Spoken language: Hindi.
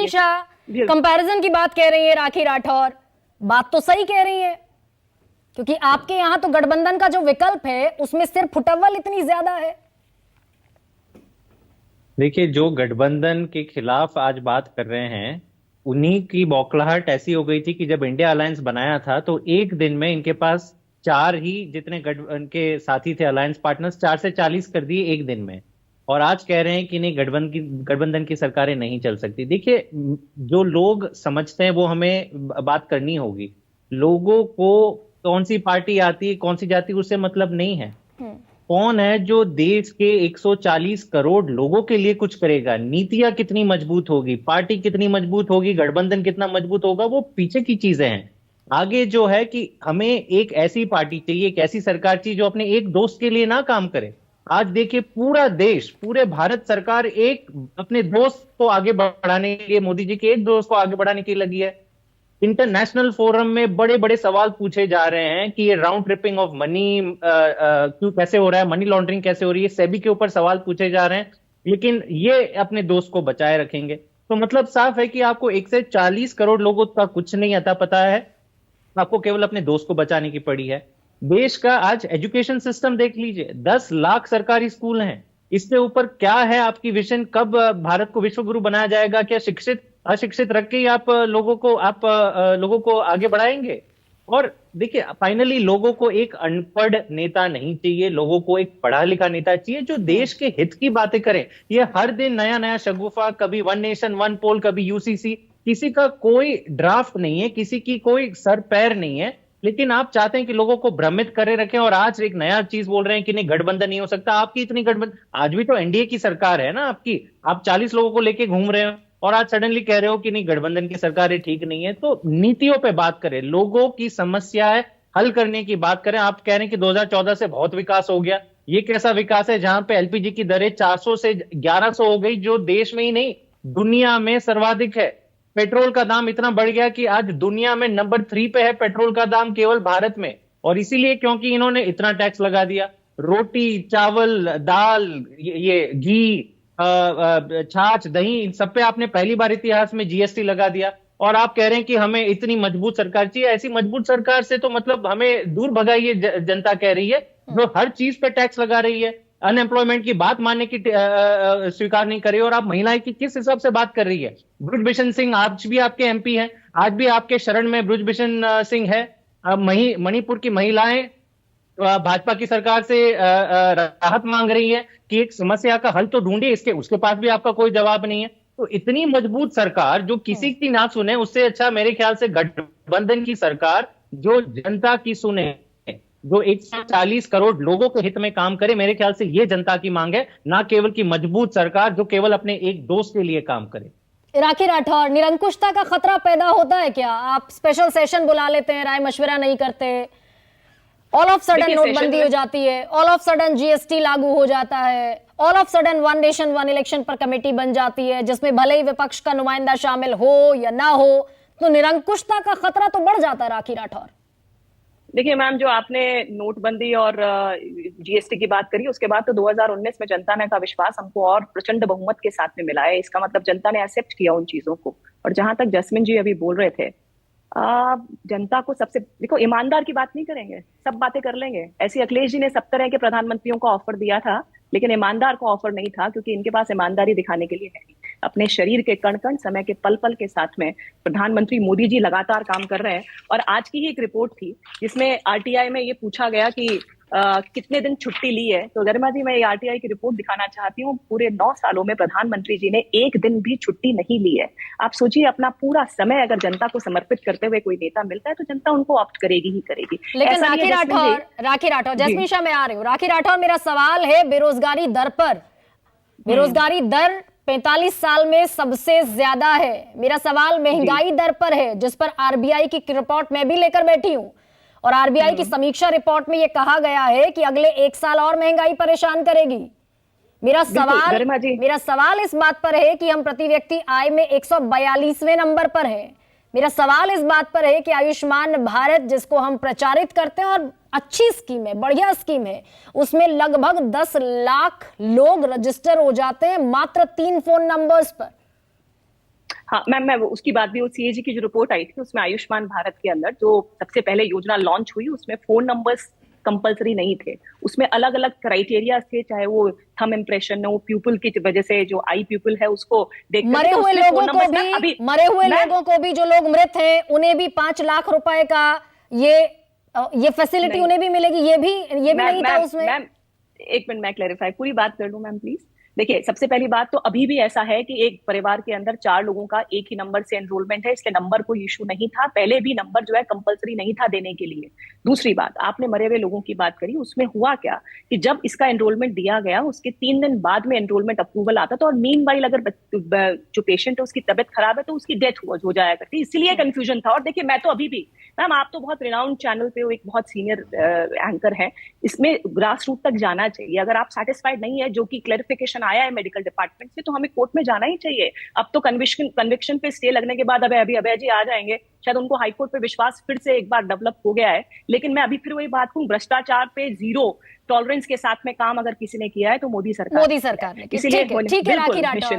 रश्मि शाह कंपैरिजन की बात कह रही है राखी राठौर, बात तो सही कह रही है, क्योंकि आपके यहां तो गठबंधन का जो विकल्प है उसमें सिर्फ फुटअव्वल इतनी ज्यादा है। देखिए, जो गठबंधन के खिलाफ आज बात कर रहे हैं, उन्हीं की बौखलाहट ऐसी हो गई थी कि जब इंडिया अलायंस बनाया था तो एक दिन में इनके पास चार ही जितने इनके साथी थे, अलायंस पार्टनर्स, 4 से 40 कर दिए एक दिन में। और आज कह रहे हैं कि नहीं, गठबंधन की सरकारें नहीं चल सकती। देखिए, जो लोग समझते हैं वो हमें बात करनी होगी। लोगों को कौन सी पार्टी आती है, कौन सी जाती है, उससे मतलब नहीं है। कौन है जो देश के 140 करोड़ लोगों के लिए कुछ करेगा, नीतियां कितनी मजबूत होगी, पार्टी कितनी मजबूत होगी, गठबंधन कितना मजबूत होगा, वो पीछे की चीजें हैं। आगे जो है कि हमें एक ऐसी पार्टी चाहिए, एक ऐसी सरकार चाहिए जो अपने एक दोस्त के लिए ना काम करे। आज देखिए, पूरा देश, पूरे भारत सरकार एक अपने दोस्त को आगे बढ़ाने के लिए, मोदी जी के एक दोस्त को आगे बढ़ाने के लिए लगी है। इंटरनेशनल फोरम में बड़े बड़े सवाल पूछे जा रहे हैं कि ये राउंड ट्रिपिंग ऑफ मनी क्यों, कैसे हो रहा है, मनी लॉन्ड्रिंग कैसे हो रही है, सेबी के ऊपर सवाल पूछे जा रहे हैं, लेकिन ये अपने दोस्त को बचाए रखेंगे। तो मतलब साफ है कि आपको 1 से 40 करोड़ लोगों का कुछ नहीं आता पता है, आपको केवल अपने दोस्त को बचाने की पड़ी है। देश का आज एजुकेशन सिस्टम देख लीजिए, 10 लाख सरकारी स्कूल हैं। इससे ऊपर क्या है आपकी विजन? कब भारत को विश्व गुरु बनाया जाएगा? क्या शिक्षित अशिक्षित रख के ही आप लोगों को आगे बढ़ाएंगे? और देखिए, फाइनली लोगों को एक अनपढ़ नेता नहीं चाहिए, लोगों को एक पढ़ा लिखा नेता चाहिए जो देश के हित की बातें करे। ये हर दिन नया नया शगुफा, कभी वन नेशन वन पोल, कभी यूसीसी, किसी का कोई ड्राफ्ट नहीं है, किसी की कोई सर पैर नहीं है, लेकिन आप चाहते हैं कि लोगों को भ्रमित करे रखें। और आज एक नया चीज बोल रहे हैं कि नहीं, गठबंधन नहीं हो सकता। आपकी इतनी गठबंधन, आज भी तो एनडीए की सरकार है ना आपकी, आप 40 लोगों को लेके घूम रहे हो, और आज सडनली कह रहे हो कि नहीं, गठबंधन की सरकारें ठीक नहीं है। तो नीतियों पे बात करें, लोगों की समस्याएं हल करने की बात करें। आप कह रहे हैं कि 2014 से बहुत विकास हो गया। ये कैसा विकास है जहां पे एलपीजी की दरें 400 से 1100 हो गई, जो देश में ही नहीं दुनिया में सर्वाधिक है। पेट्रोल का दाम इतना बढ़ गया कि आज दुनिया में नंबर 3 पे है पेट्रोल का दाम, केवल भारत में। और इसीलिए क्योंकि इन्होंने इतना टैक्स लगा दिया। रोटी, चावल, दाल, ये घी, छाछ, दही, इन सब पे आपने पहली बार इतिहास में जीएसटी लगा दिया। और आप कह रहे हैं कि हमें इतनी मजबूत सरकार चाहिए। ऐसी मजबूत सरकार से तो मतलब हमें दूर भगाइए, जनता कह रही है, जो हर चीज पे टैक्स लगा रही है, अनएम्प्लॉयमेंट की बात मानने की स्वीकार नहीं कर रही है। और आप महिलाएं की किस हिसाब से बात कर रही है? ब्रुजबिशन सिंह आज भी आपके एमपी हैं, आज भी आपके शरण में ब्रुजबिशन सिंह है। मणिपुर की महिलाएं भाजपा की सरकार से राहत मांग रही है कि एक समस्या का हल तो ढूंढे, इसके उसके पास भी आपका कोई जवाब नहीं है। तो इतनी मजबूत सरकार जो किसी की ना सुने, उससे अच्छा मेरे ख्याल से गठबंधन की सरकार जो जनता की सुने, जो 140 करोड़ लोगों के हित में काम करे। मेरे ख्याल से ये जनता की मांग है, ना केवल की मजबूत सरकार जो केवल अपने एक दोस्त के लिए काम करे। राखी राठौर, निरंकुशता का खतरा पैदा होता है क्या? आप स्पेशल सेशन बुला लेते हैं, राय मशविरा नहीं करते, ऑल ऑफ सडन नोटबंदी हो जाती है, ऑल ऑफ सडन जीएसटी लागू हो जाता है, all of sudden one nation one election पर कमेटी बन जाती है जिसमें भले ही विपक्ष का नुमाइंदा शामिल हो या ना हो, तो निरंकुशता का खतरा तो बढ़ जाता है। राखी राठौर, देखिए मैम, जो आपने नोटबंदी और जीएसटी की बात करी, उसके बाद तो 2019 में जनता ने का विश्वास हमको और प्रचंड बहुमत के साथ में मिला है। इसका मतलब जनता ने एक्सेप्ट किया उन चीजों को। और जहां तक जस्मिन जी अभी बोल रहे थे, जनता को सबसे, देखो, ईमानदार की बात नहीं करेंगे, सब बातें कर लेंगे। ऐसी अखिलेश जी ने सब तरह के प्रधानमंत्रियों को ऑफर दिया था, लेकिन ईमानदार को ऑफर नहीं था, क्योंकि इनके पास ईमानदारी दिखाने के लिए है नहीं। अपने शरीर के कण कण, समय के पल पल के साथ में प्रधानमंत्री मोदी जी लगातार काम कर रहे हैं। और आज की ही एक रिपोर्ट थी जिसमें आरटीआई में ये पूछा गया कि कितने दिन छुट्टी ली है। तो गरिमा जी, मैं ये आरटीआई की रिपोर्ट दिखाना चाहती हूँ। पूरे 9 सालों में प्रधानमंत्री जी ने एक दिन भी छुट्टी नहीं ली है। आप सोचिए, अपना पूरा समय अगर जनता को समर्पित करते हुए कोई नेता मिलता है तो जनता उनको ऑप्ट करेगी ही करेगी। लेकिन राखी राठौर, जैस्मिन शाह मैं आ रही हूँ। राखी राठौर, मेरा सवाल है बेरोजगारी दर पर। बेरोजगारी दर 45 साल में सबसे ज्यादा है। मेरा सवाल महंगाई दर पर है, जिस पर आरबीआई की रिपोर्ट मैं भी लेकर बैठी हूं। और आरबीआई की समीक्षा रिपोर्ट में यह कहा गया है कि अगले 1 साल और महंगाई परेशान करेगी। मेरा सवाल इस बात पर है कि हम प्रति व्यक्ति आय में 142वें नंबर पर है। मेरा सवाल इस बात पर है कि आयुष्मान भारत, जिसको हम प्रचारित करते हैं और अच्छी स्कीम है, बढ़िया स्कीम है, उसमें लगभग 10 लाख लोग रजिस्टर हो जाते हैं मात्र 3 फोन नंबर्स पर। हाँ मैम, मैं उसकी बात भी, वो सीएजी की जो रिपोर्ट आई थी उसमें आयुष्मान भारत के अंदर जो सबसे पहले योजना लॉन्च हुई उसमें फोन नंबर्स कंपलसरी नहीं थे। उसमें अलग अलग क्राइटेरिया थे, चाहे वो थंब इम्प्रेशन हो, प्यूपल की वजह से जो आई प्यूपल है उसको देख मरे हुए लोगों को भी जो लोग मृत हैं उन्हें भी 5 लाख रुपए का ये फैसिलिटी उन्हें भी मिलेगी, ये भी नहीं था उसमें। मैम एक मिनट, मैं क्लैरिफाई पूरी बात कर लूं मैम प्लीज। देखिए, सबसे पहली बात तो अभी भी ऐसा है कि एक परिवार के अंदर 4 लोगों का एक ही नंबर से एनरोलमेंट है, इसलिए नंबर कोई इशू नहीं था, पहले भी नंबर जो है कंपलसरी नहीं था देने के लिए। दूसरी बात, आपने मरे हुए लोगों की बात करी, उसमें हुआ क्या कि जब इसका एनरोलमेंट दिया गया उसके 3 दिन बाद में एनरोलमेंट अप्रूवल आता था, और मीनवाइल अगर जो पेशेंट है उसकी तबियत खराब है तो उसकी डेथ हो जाया करती, इसलिए कंफ्यूजन था। और देखिए, मैं तो अभी भी, मैम आप तो बहुत रिनाउंड चैनल पे हो, एक बहुत सीनियर एंकर है, इसमें ग्रास रूट तक जाना चाहिए। अगर आप सेटिस्फाइड नहीं है, जो कि क्लैरिफिकेशन आया है मेडिकल डिपार्टमेंट से, तो हमें कोर्ट में जाना ही चाहिए। अब तो कन्विक्शन पे स्टे लगने के बाद अभय जी आ जाएंगे, शायद उनको हाईकोर्ट पे विश्वास फिर से एक बार डेवलप हो गया है। लेकिन मैं अभी फिर वही बात कहूँ, भ्रष्टाचार पे जीरो टॉलरेंस के साथ में काम अगर किसी ने किया है तो मोदी सरकार ने। इसीलिए ठीक है राखी राठौर।